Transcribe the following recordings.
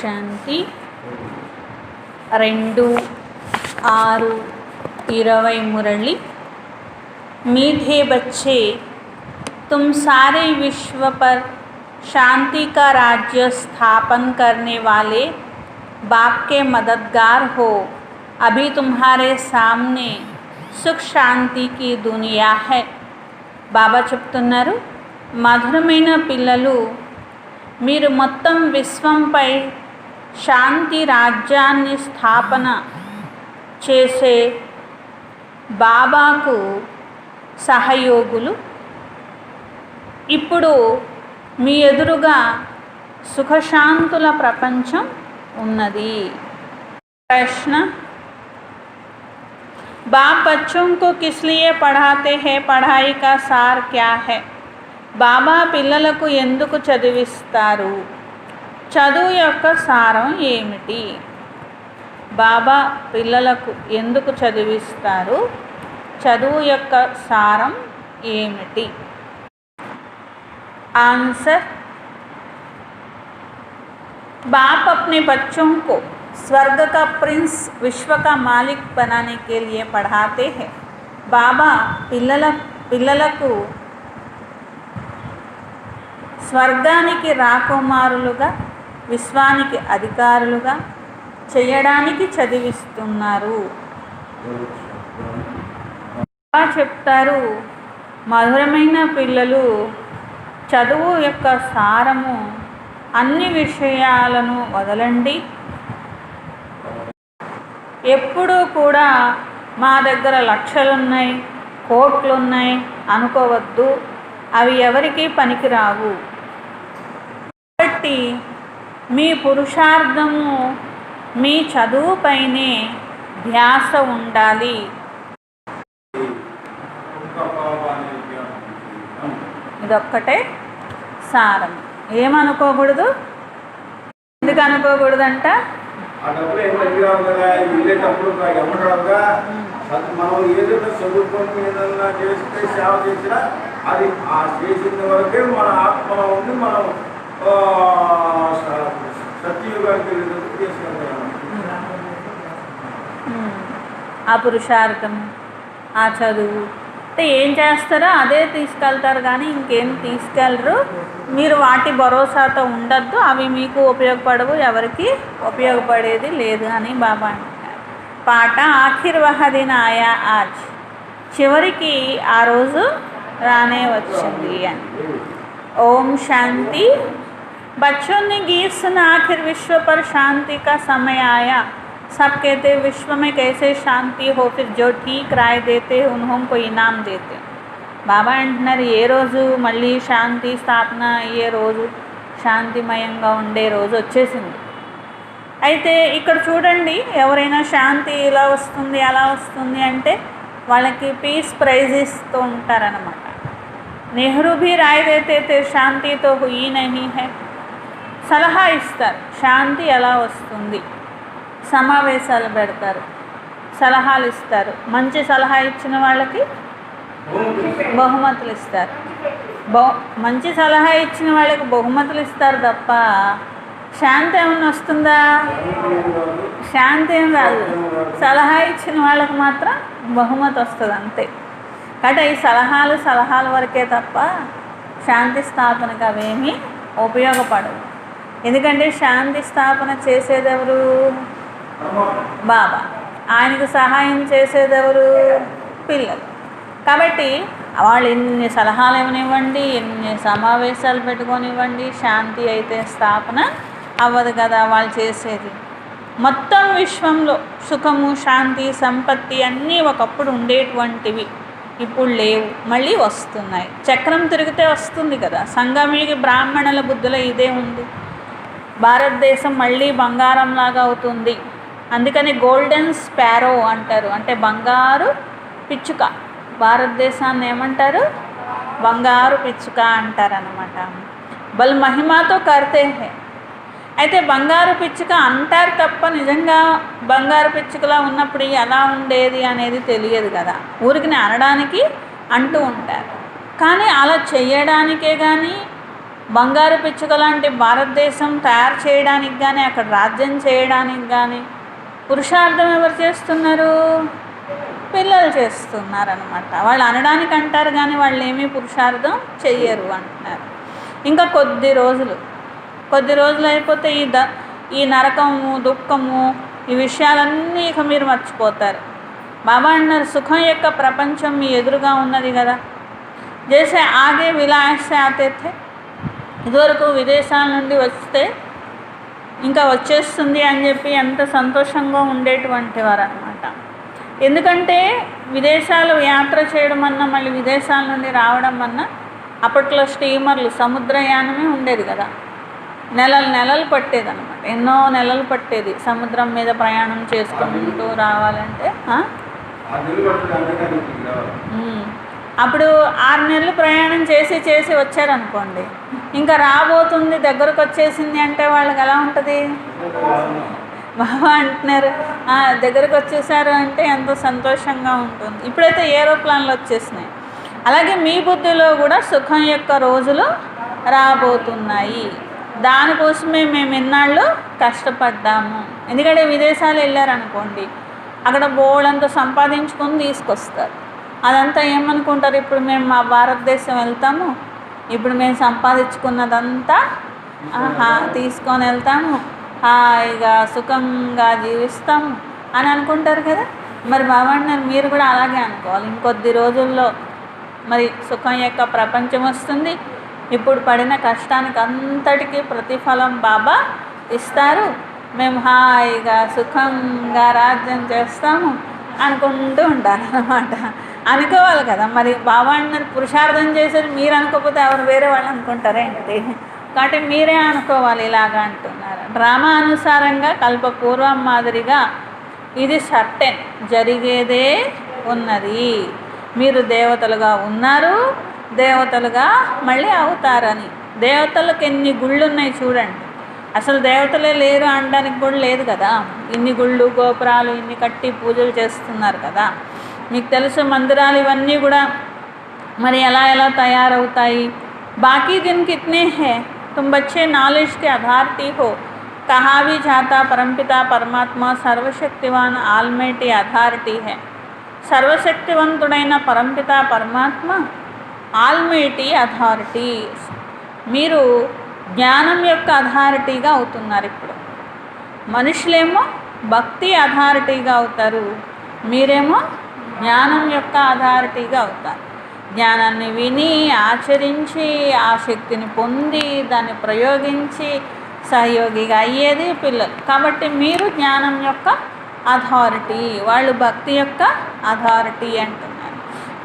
शांति 2/6/20 मुरली। मीठे बच्चे, तुम सारे विश्व पर शांति का राज्य स्थापन करने वाले बाप के मददगार हो। अभी तुम्हारे सामने सुख शांति की दुनिया है। బాబా చెప్తున్నారు, మధురమైన పిల్లలు, మీరు మొత్తం విశ్వంపై శాంతి రాజ్యాన్ని స్థాపన చేసే బాబాకు సహయోగులు. ఇప్పుడు మీ ఎదురుగా సుఖశాంతుల ప్రపంచం ఉన్నది. ప్రశ్న, बाप बच्चों को किस लिए पढ़ाते हैं? पढ़ाई का सार क्या है? బాబా పిల్లలకు ఎందుకు చదివిస్తారు? చదువు యొక్క సారం ఏమిటి? బాబా పిల్లలకు ఎందుకు చదివిస్తారు? చదువు యొక్క సారం ఏమిటి? आंसर, बाप अपने बच्चों को स्वर्ग का प्रिंस, विश्व का मालिक बनाने के लिए पढ़ाते हैं. బాబా పిల్లలకు స్వర్గానికి రాకుమారులుగా, విశ్వానికి అధికారులుగా చేయడానికి చదివిస్తున్నారు. బాబా చెప్తారు, మధురమైన పిల్లలు, చదువు యొక్క సారము అన్ని విషయాలను వదలండి. ఎప్పుడూ కూడా మా దగ్గర లక్షలున్నాయి, కోట్లున్నాయి అనుకోవద్దు. అవి ఎవరికీ పనికిరావు. కాబట్టి మీ పురుషార్థము మీ చదువుపైనే ధ్యాస ఉండాలి. ఇదొక్కటే సారం. ఏమనుకోకూడదు? ఎందుకు అనుకోకూడదంట? మనం ఏదైనా చదువుకొని ఏదన్నా చేస్తే సేవ చేసినా అది ఆ చేసిన వరకే మన ఆత్మ ఉండి మనం సత్యయుగానికి వెళ్ళేటప్పుడు చేసుకుంటాం. ఆ పురుషార్థం, ఆ చదువు అంటే ఏం చేస్తారో అదే తీసుకెళ్తారు, కానీ ఇంకేం తీసుకెళ్ళరు. మీరు వాటి భరోసాతో ఉండద్దు. అవి మీకు ఉపయోగపడవు, ఎవరికి ఉపయోగపడేది లేదు అని బాబా అంటారు. పాట ఆఖిర్ వహ దిన్ ఆయా ఆజ్, చివరికి ఆ రోజు రానే వచ్చింది అని. ఓం శాంతి. बच्चों ने गीत सुना, आखिर विश्व पर शांति का समय आया. सब कहते विश्व में कैसे शांति हो, फिर जो ठीक राय देते उन्हों को इनाम देते. బాబా అంటున్నారు, ఏ రోజు మళ్ళీ శాంతి స్థాపన అయ్యే రోజు, శాంతిమయంగా ఉండే రోజు వచ్చేసింది. అయితే ఇక్కడ చూడండి, ఎవరైనా శాంతి ఇలా వస్తుంది అలా వస్తుంది అంటే వాళ్ళకి పీస్ ప్రైజ్ ఇస్తూ ఉంటారనమాట. నెహ్రూ भी राय देते थे शांति तो हुई नहीं है. సలహా ఇస్తారు, శాంతి ఎలా వస్తుంది. సమావేశాలు పెడతారు, సలహాలు ఇస్తారు. మంచి సలహా ఇచ్చిన వాళ్ళకి బహుమతులు ఇస్తారు. మంచి సలహా ఇచ్చిన వాళ్ళకి బహుమతులు ఇస్తారు తప్ప శాంతి ఏమన్నా వస్తుందా? శాంతి ఏం రాదు. సలహా ఇచ్చిన వాళ్ళకి మాత్రం బహుమతి వస్తుంది, అంతే. కాబట్టి ఈ సలహాల వరకే తప్ప శాంతి స్థాపనకు అవేమీ ఉపయోగపడవు. ఎందుకంటే శాంతి స్థాపన చేసేదెవరు? బాబా. ఆయనకు సహాయం చేసేదెవరు? పిల్లలు. కాబట్టి వాళ్ళు ఎన్ని సలహాలు ఇవ్వనివ్వండి, ఎన్ని సమావేశాలు పెట్టుకొనివ్వండి, శాంతి అయితే స్థాపన అవ్వదు కదా వాళ్ళు చేసేది. మొత్తం విశ్వంలో సుఖము, శాంతి, సంపత్తి అన్నీ ఒకప్పుడు ఉండేటువంటివి ఇప్పుడు లేవు, మళ్ళీ వస్తున్నాయి. చక్రం తిరిగితే వస్తుంది కదా. సంగమికి బ్రాహ్మణుల బుద్ధిలో ఇదే ఉంది. భారతదేశం మళ్ళీ బంగారంలాగా అవుతుంది. అందుకని గోల్డెన్ స్పారో అంటారు, అంటే బంగారు పిచ్చుక. భారతదేశాన్ని ఏమంటారు? బంగారు పిచ్చుక అంటారనమాట. బల్ మహిమాతో కర్తే హే. అయితే బంగారు పిచ్చుక అంటారు తప్ప నిజంగా బంగారు పిచ్చుకలా ఉన్నప్పుడు ఎలా ఉండేది అనేది తెలియదు కదా. ఊరికి అనడానికి అంటూ ఉంటారు, కానీ అలా చేయడానికే కానీ బంగారు పిచ్చుక లాంటి భారతదేశం తయారు చేయడానికి కానీ అక్కడ రాజ్యం చేయడానికి కానీ పురుషార్థం ఎవరు చేస్తున్నారు? పిల్లలు చేస్తున్నారనమాట. వాళ్ళు అనడానికి అంటారు కానీ వాళ్ళు ఏమీ పురుషార్థం చెయ్యరు అంటున్నారు. ఇంకా కొద్ది రోజులు అయిపోతే ఈ నరకము, దుఃఖము, ఈ విషయాలన్నీ ఇక మీరు మర్చిపోతారు. బాబా అన్నారు, సుఖం యొక్క ప్రపంచం మీ ఎదురుగా ఉన్నది కదా. జైసే ఆగే విలాస్ ఆతే థే, ఇదివరకు విదేశాల నుండి వస్తే ఇంకా వచ్చేస్తుంది అని చెప్పి ఎంత సంతోషంగా ఉండేటువంటి వారు అనమాట. ఎందుకంటే విదేశాలు యాత్ర చేయడం అన్నా, మళ్ళీ విదేశాల నుండి రావడం అన్నా అప్పట్లో స్టీమర్లు, సముద్రయానమే ఉండేది కదా. నెలలు పట్టేది అనమాట. ఎన్నో నెలలు పట్టేది సముద్రం మీద ప్రయాణం చేసుకుంటూ రావాలంటే. అప్పుడు 6 నెలలు ప్రయాణం చేసి వచ్చారనుకోండి, ఇంకా రాబోతుంది, దగ్గరకు వచ్చేసింది అంటే వాళ్ళకి ఎలా ఉంటుంది? బాబా అంటున్నారు, దగ్గరకు వచ్చేసారు అంటే ఎంతో సంతోషంగా ఉంటుంది. ఇప్పుడైతే ఏరోప్లాన్లు వచ్చేసినాయి. అలాగే మీ బుద్ధిలో కూడా సుఖం యొక్క రోజులు రాబోతున్నాయి. దానికోసమే మేము ఇన్నాళ్ళు కష్టపడ్డాము. ఎందుకంటే విదేశాలు వెళ్ళారనుకోండి, అక్కడ బోళ్ళంతా సంపాదించుకొని తీసుకొస్తారు. అదంతా ఏమనుకుంటారు? ఇప్పుడు మేము మా భారతదేశం వెళ్తాము, ఇప్పుడు మేము సంపాదించుకున్నదంతా తీసుకొని వెళ్తాము, హాయిగా సుఖంగా జీవిస్తాము అని అనుకుంటారు కదా. మరి బాబా అన్నారు, మీరు కూడా అలాగే అనుకోవాలి. ఇంకొద్ది రోజుల్లో మరి సుఖం యొక్క ప్రపంచం వస్తుంది. ఇప్పుడు పడిన కష్టానికి అంతటికీ ప్రతిఫలం బాబా ఇస్తారు. మేము హాయిగా సుఖంగా రాజ్యం చేస్తాము అనుకుంటూ ఉండాలన్నమాట. అనుకోవాలి కదా. మరి బాబా అన్నారు, పురుషార్థం చేసేది మీరు అనుకోకపోతే ఎవరు వేరే వాళ్ళు అనుకుంటారేంటి? కాబట్టి మీరే అనుకోవాలి ఇలాగా అంటున్నారు. డ్రామా అనుసారంగా కల్పపూర్వం మాదిరిగా ఇది సర్టెన్, జరిగేదే ఉన్నది. మీరు దేవతలుగా ఉన్నారు, దేవతలుగా మళ్ళీ అవుతారని. దేవతలకు ఎన్ని గుళ్ళు ఉన్నాయి చూడండి. అసలు దేవతలే లేరు అనడానికి కూడా లేదు కదా. ఇన్ని గుళ్ళు, గోపురాలు ఇన్ని కట్టి పూజలు చేస్తున్నారు కదా. మీకు తెలుసు, మందిరాలు ఇవన్నీ కూడా మరి ఎలా తయారవుతాయి. బాకీ దిన్ కితనే హే, तुम बच्चे नॉलेज के अथॉरिटी हो. कहा भी जाता परमपिता परमात्मा सर्वशक्तिवान आलमेटी अथॉरिटी है. సర్వశక్తివంతుడైన పరంపిత పరమాత్మ ఆల్మైటీ అథారిటీ. మీరు జ్ఞానం యొక్క అథారిటీగా అవుతున్నారు. ఇప్పుడు మనుషులేమో భక్తి అథారిటీగా అవుతారు, మీరేమో జ్ఞానం యొక్క అథారిటీగా అవుతారు. జ్ఞానాన్ని విని ఆచరించి ఆ శక్తిని పొంది దాన్ని ప్రయోగించి సహయోగిగా అయ్యేది పిల్లలు. కాబట్టి మీరు జ్ఞానం యొక్క అథారిటీ, వాళ్ళు భక్తి యొక్క అథారిటీ అంటున్నారు.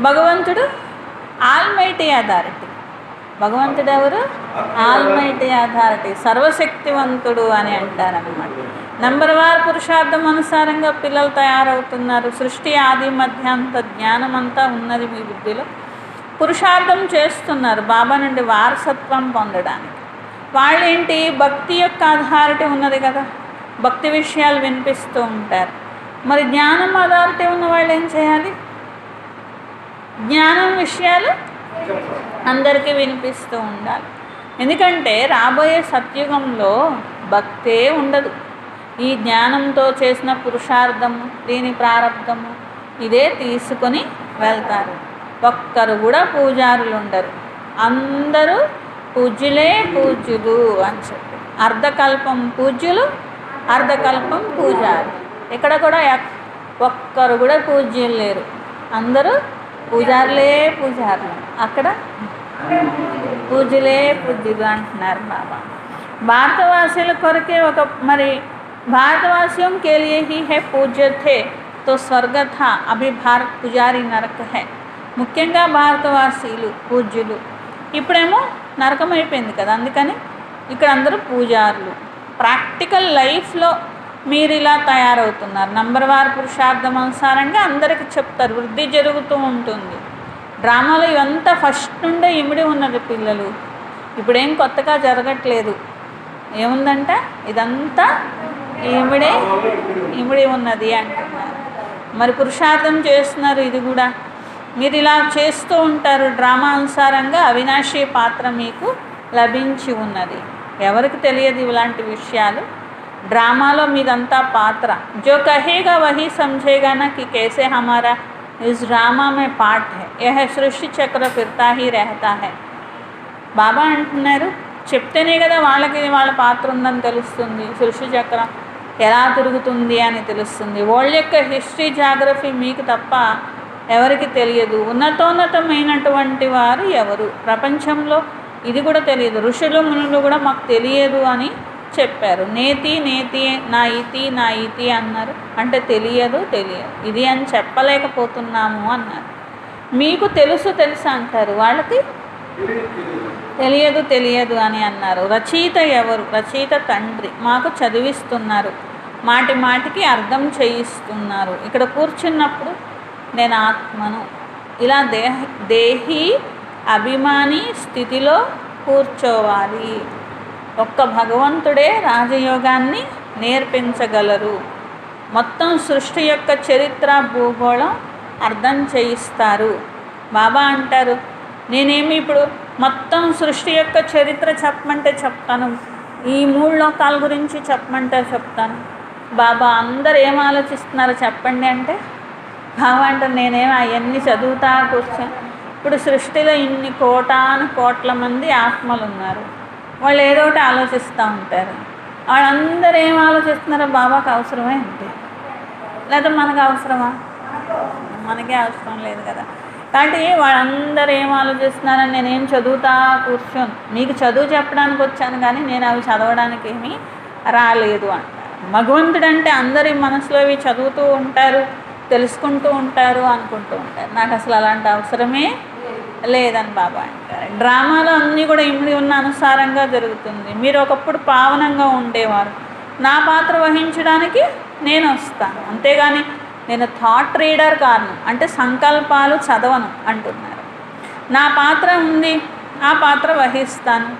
భగవంతుడు ఆల్మైటీ అథారిటీ. భగవంతుడు ఎవరు? ఆల్మైటీ అథారిటీ, సర్వశక్తివంతుడు అని అంటారనమాట. నంబర్ వార్ పురుషార్థం అనుసారంగా పిల్లలు తయారవుతున్నారు. సృష్టి ఆది మధ్యాంత జ్ఞానం అంతా ఉన్నది మీ బుద్ధిలో. పురుషార్థం చేస్తున్నారు బాబా నుండి వారసత్వం పొందడానికి. వాళ్ళేంటి? భక్తి యొక్క అథారిటీ ఉన్నది కదా, భక్తి విషయాలు వినిపిస్తూ ఉంటారు. మరి జ్ఞానం అథారిటీ ఉన్న వాళ్ళు ఏం చేయాలి? జ్ఞానం విషయాలు అందరికీ వినిపిస్తూ ఉండాలి. ఎందుకంటే రాబోయే సత్యుగంలో భక్తే ఉండదు. ఈ జ్ఞానంతో చేసిన పురుషార్థము, దీని ప్రారంధము ఇదే తీసుకొని వెళ్తారు. ఒక్కరు కూడా పూజారులు ఉండరు, అందరూ పూజ్యులే పూజ్యులు అని చెప్పి. అర్ధకల్పం పూజ్యులు, అర్ధకల్పం పూజారు. ఇక్కడ కూడా ఒక్కరు కూడా పూజ్యులు లేరు, అందరూ పూజారులే పూజారులు. అక్కడ పూజ్యులే పూజ్యులు అంటున్నారు బాబా. భారతవాసుల కొరకే ఒక మరి भारतवासियों के लिए ही है पूज्य थे तो स्वर्ग था, अभी भारत पुजारी नरक है. ముఖ్యంగా భారతవాసీలు పూజ్యులు, ఇప్పుడేమో నరకం అయిపోయింది కదా. అందుకని ఇక్కడ అందరూ పూజారులు. ప్రాక్టికల్ లైఫ్లో మీరు ఇలా తయారవుతున్నారు. నంబర్ వార్ పురుషార్థం అనుసారంగా అందరికీ చెప్తారు, వృద్ధి జరుగుతూ ఉంటుంది. డ్రామాలో ఇవంతా ఫస్ట్ నుండే ఇమిడి ఉన్నది పిల్లలు. ఇప్పుడేం కొత్తగా జరగట్లేదు. ఏముందంట? ఇదంతా ఇమిడి ఉన్నది అంటున్నారు. మరి పురుషార్థం చేస్తున్నారు. ఇది కూడా మీరు ఇలా చేస్తూ ఉంటారు. డ్రామా అనుసారంగా అవినాశీ పాత్ర మీకు లభించి ఉన్నది. ఎవరికి తెలియదు ఇలాంటి విషయాలు? డ్రామాలో మీదంతా పాత్ర. జో కహేగా వహీ సమझेगा ना कि कैसे हमारा इस ड्रामा में पार्ट है, यह सृष्टि चक्र फिरता ही रहता है. బాబా అంటున్నారు, చెప్తేనే కదా వాళ్ళకి వాళ్ళ పాత్ర ఉందని తెలుస్తుంది, సృష్టి చక్రం ఎలా తిరుగుతుంది అని తెలుస్తుంది. వాళ్ళ యొక్క హిస్టరీ జాగ్రఫీ మీకు తప్ప ఎవరికి తెలియదు. ఉన్నతోన్నతమైనటువంటి వారు ఎవరు ప్రపంచంలో ఇది కూడా తెలియదు. ఋషులు మునులు కూడా మాకు తెలియదు అని చెప్పారు. నేతి నేతి నా ఇతి అన్నారు. అంటే తెలియదు ఇది అని చెప్పలేకపోతున్నాము అన్నారు. మీకు తెలుసు అంటారు, వాళ్ళకి తెలియదు అని అన్నారు. రచయిత ఎవరు? రచయిత తండ్రి. మాకు చదివిస్తున్నారు, మాటి మాటికి అర్థం చేయిస్తున్నారు. ఇక్కడ కూర్చున్నప్పుడు నేను ఆత్మను ఇలా దేహి అభిమాని స్థితిలో కూర్చోవాలి. ఒక్క భగవంతుడే రాజయోగాన్ని నేర్పించగలరు. మొత్తం సృష్టి యొక్క చరిత్ర భూగోళం అర్థం చేయిస్తారు. బాబా అంటారు, నేనేమి ఇప్పుడు మొత్తం సృష్టి యొక్క చరిత్ర చెప్పమంటే చెప్తాను, ఈ 3 లోకాల గురించి చెప్పమంటే చెప్తాను. బాబా అందరు ఏం ఆలోచిస్తున్నారో చెప్పండి అంటే, బాబా అంటారు నేనేమో అవన్నీ చదువుతా కూర్చొని. ఇప్పుడు సృష్టిలో ఇన్ని కోట్ల మంది ఆత్మలు ఉన్నారు, వాళ్ళు ఏదో ఒకటి ఆలోచిస్తూ ఉంటారు. వాళ్ళందరూ ఏం ఆలోచిస్తున్నారో బాబాకు అవసరమే అంటే, లేదా మనకు అవసరమా? మనకే అవసరం లేదు కదా. కాబట్టి వాళ్ళందరూ ఏం ఆలోచిస్తున్నారని నేనేం చదువుతా కూర్చొని, మీకు చదువు చెప్పడానికి వచ్చాను కానీ నేను అవి చదవడానికి ఏమీ రాలేదు అంటారు. భగవంతుడు అంటే అందరి మనసులో ఇవి చదువుతూ ఉంటారు, తెలుసుకుంటూ ఉంటారు, అనుకుంటూ ఉంటారు. నాకు అసలు అలాంటి అవసరమే లేదని బాబా అంటారు. డ్రామాలో అన్నీ కూడా ఇమిడి ఉన్న అనుసారంగా జరుగుతుంది. మీరు ఒకప్పుడు పావనంగా ఉండేవారు, నా పాత్ర వహించడానికి నేను వస్తాను, అంతేగాని నేను థాట్ రీడర్ కాను, అంటే సంకల్పాలు చదవను అంటున్నారు. నా పాత్ర ఉంది, ఆ పాత్ర వహిస్తాను.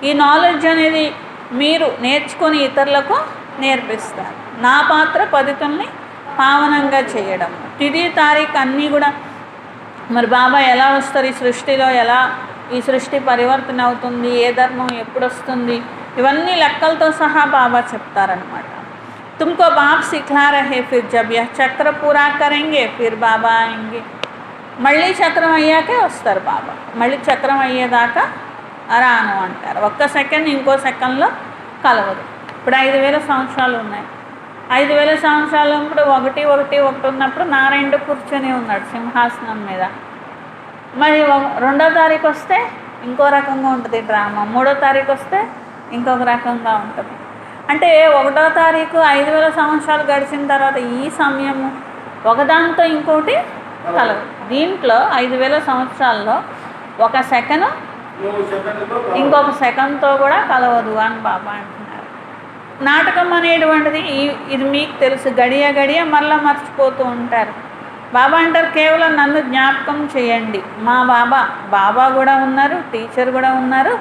ఈ నాలెడ్జ్ అనేది మీరు నేర్చుకొని ఇతరులకు నేర్పిస్తారు. నా పాత్ర పద్ధతుల్ని పావనంగా చేయడం. తిది తారీఖు అన్నీ కూడా మరి బాబా ఎలా వస్తారు ఈ సృష్టిలో, ఎలా ఈ సృష్టి పరివర్తన అవుతుంది, ఏ ధర్మం ఎప్పుడు వస్తుంది, ఇవన్నీ లెక్కలతో సహా బాబా చెప్తారనమాట. तुमको बाप सिखला रहे, फिर जब यह चक्र पूरा करेंगे फिर बाबा आएंगे. మళ్ళీ చక్రం అయ్యాకే వస్తారు బాబా. మళ్ళీ చక్రం అయ్యేదాకా రాను అంటారు. ఒక్క సెకండ్ ఇంకో సెకండ్లో కలవదు. ఇప్పుడు 5000 సంవత్సరాలు ఉన్నాయి. 5000 సంవత్సరాలు ఇప్పుడు ఒకటి ఉన్నప్పుడు నారాయణుడు కూర్చొని ఉన్నాడు సింహాసనం మీద. మరి 2వ తారీఖు వస్తే ఇంకో రకంగా ఉంటుంది డ్రామా, 3వ తారీఖు వస్తే ఇంకొక రకంగా ఉంటుంది. అంటే 1వ తారీఖు 5000 సంవత్సరాలు గడిచిన తర్వాత ఈ సమయము ఒకదాంతో ఇంకోటి కలవదు. దీంట్లో 5000 సంవత్సరాల్లో ఒక సెకండ్ ఇంకొక సెకండ్తో కూడా కలవదు అని బాబా అంటున్నారు. నాటకం అనేటువంటిది ఇది మీకు తెలుసు, గడియ మళ్ళీ మర్చిపోతూ ఉంటారు. బాబా అంటారు కేవలం నన్ను జ్ఞాపకం చేయండి. మా బాబా కూడా ఉన్నారు, టీచర్ కూడా ఉన్నారు,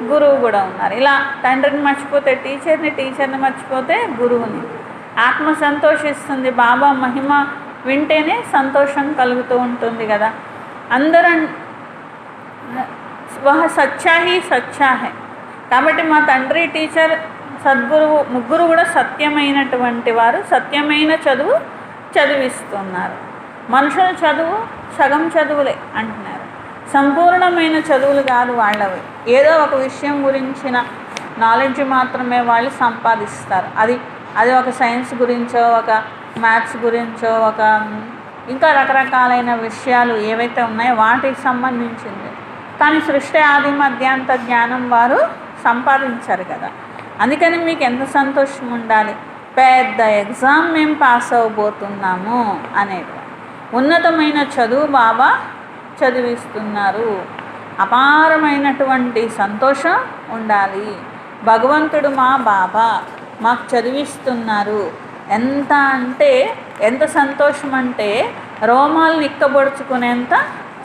గురువు కూడా ఉన్నారు. ఇలా తండ్రిని మర్చిపోతే టీచర్ని మర్చిపోతే గురువుని. ఆత్మ సంతోషిస్తుంది. బాబా మహిమ వింటేనే సంతోషం కలుగుతూ ఉంటుంది కదా. అందరూ వహ సచ్చా హై. కాబట్టి మా తండ్రి, టీచర్, సద్గురువు ముగ్గురు కూడా సత్యమైనటువంటి వారు, సత్యమైన చదువు చదివిస్తున్నారు. మనుషుల చదువు సగం చదువులే అంటున్నారు, సంపూర్ణమైన చదువులు కాదు వాళ్ళవి. ఏదో ఒక విషయం గురించిన నాలెడ్జ్ మాత్రమే వాళ్ళు సంపాదిస్తారు. అది ఒక సైన్స్ గురించో, ఒక మ్యాథ్స్ గురించో, ఒక ఇంకా రకరకాలైన విషయాలు ఏవైతే ఉన్నాయో వాటికి సంబంధించింది. కానీ సృష్టి ఆది మధ్యాంత జ్ఞానం వారు సంపాదించారు కదా. అందుకని మీకు ఎంత సంతోషం ఉండాలి, పెద్ద ఎగ్జామ్ మేము పాస్ అవ్వబోతున్నాము అనేది. ఉన్నతమైన చదువు బాబా చదివిస్తున్నారు. అపారమైనటువంటి సంతోషం ఉండాలి. భగవంతుడు మా బాబా మాకు చదివిస్తున్నారు. ఎంత సంతోషం అంటే రోమాలు నిక్కబొడుచుకునేంత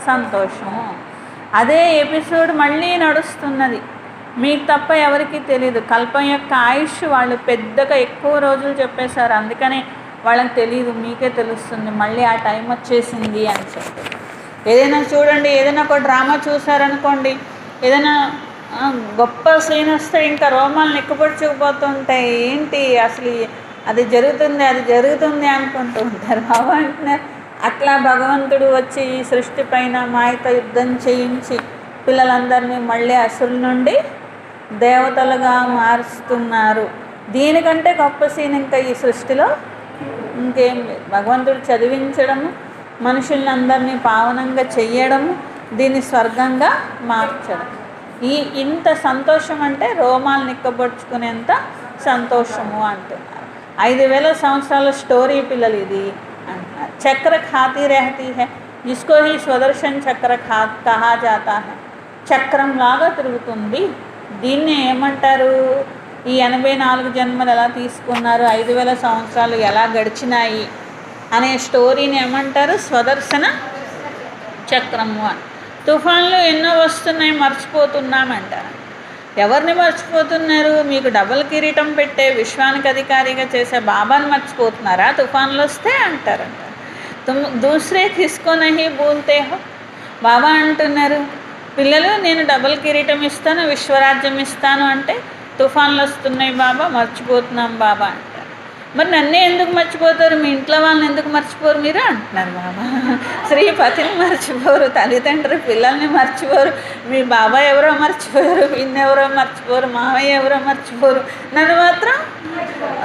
సంతోషము. అదే ఎపిసోడ్ మళ్ళీ నడుస్తున్నది, మీకు తప్ప ఎవరికి తెలియదు. కల్పం యొక్క ఆయుష్ వాళ్ళు పెద్దగా ఎక్కువ రోజులు చెప్పేశారు, అందుకనే వాళ్ళకి తెలియదు, మీకే తెలుస్తుంది మళ్ళీ ఆ టైం వచ్చేసింది అని చెప్పి. ఏదైనా చూడండి, ఏదైనా ఒక డ్రామా చూసారనుకోండి, ఏదైనా గొప్ప సీన్ వస్తే ఇంకా రోమాలు నిక్కపొడుచుకుపోతుంటాయి. ఏంటి అసలు అది జరుగుతుంది అనుకుంటూ ఉంటారు. బాబా అంటున్నారు అట్లా భగవంతుడు వచ్చి ఈ సృష్టి పైన మాయతో యుద్ధం చేయించి పిల్లలందరినీ మళ్ళీ అసురుల నుండి దేవతలుగా మారుస్తున్నారు. దీనికంటే గొప్ప సీన్ ఇంకా ఈ సృష్టిలో ఇంకేం లేదు. భగవంతుడు చదివించడము, మనుషులందరినీ పావనంగా చెయ్యడము, దీన్ని స్వర్గంగా మార్చడం. ఇంత సంతోషం అంటే రోమాలు నిక్కబొడుచుకునేంత సంతోషము అంటున్నారు. 5000 సంవత్సరాల స్టోరీ పిల్లలు ఇది అంటున్నారు. చక్ర ఖాతీ రహతీ హై జిస్కో హీ స్వదర్శన్ చక్ర కహా జాతా హై. చక్రం లాగా తిరుగుతుంది. దీన్ని ఏమంటారు? ఈ 84 జన్మలు ఎలా తీసుకున్నారు, 5000 సంవత్సరాలు ఎలా గడిచినాయి అనే స్టోరీని ఏమంటారు? స్వదర్శన చక్రము అని. తుఫాన్లు ఎన్నో వస్తున్నాయి, మర్చిపోతున్నామంటారు. ఎవరిని మర్చిపోతున్నారు? మీకు డబల్ కిరీటం పెట్టే విశ్వానికి అధికారిగా చేసే బాబాని మర్చిపోతున్నారా తుఫాన్లు వస్తే అంటారంట. దూసరే కిస్కో నహీ బోల్తే హో. బాబా అంటున్నారు పిల్లలు నేను డబల్ కిరీటం ఇస్తాను, విశ్వరాజ్యం ఇస్తాను అంటే తుఫాన్లు వస్తున్నాయి బాబా, మర్చిపోతున్నాం బాబా అంటారు. మరి నన్నే ఎందుకు మర్చిపోతారు, మీ ఇంట్లో వాళ్ళని ఎందుకు మర్చిపోరు మీరు అంటున్నారు బాబా. శ్రీపతిని మర్చిపోరు, తల్లిదండ్రులు పిల్లల్ని మర్చిపోరు, మీ బాబా ఎవరో మర్చిపోరు, పిన్నెవరో మర్చిపోరు, మావయ్య ఎవరో మర్చిపోరు, నన్ను మాత్రం